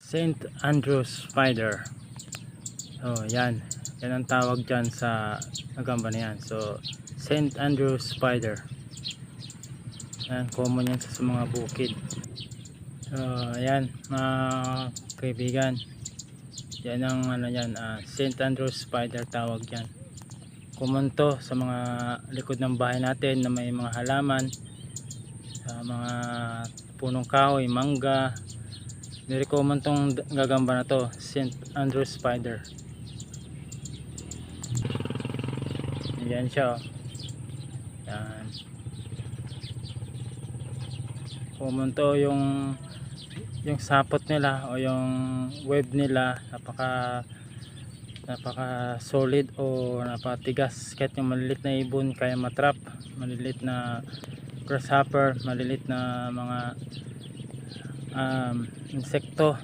St. Andrews spider. So yan ang tawag dyan sa gagamba na yan. So St. Andrews spider, yan, common yan sa mga bukid. So ayan mga kaibigan, yan ang St. Andrews spider tawag yan. Common to sa mga likod ng bahay natin na may mga halaman, sa mga punong kahoy, mangga. Very common tong gagamba na to, St. Andrews spider. Yan siya, oh. Yan. Common to, yung sapot nila o yung web nila napaka solid o napatigas, kahit yung malilit na ibon kaya matrap, malilit na grasshopper, malilit na mga insekto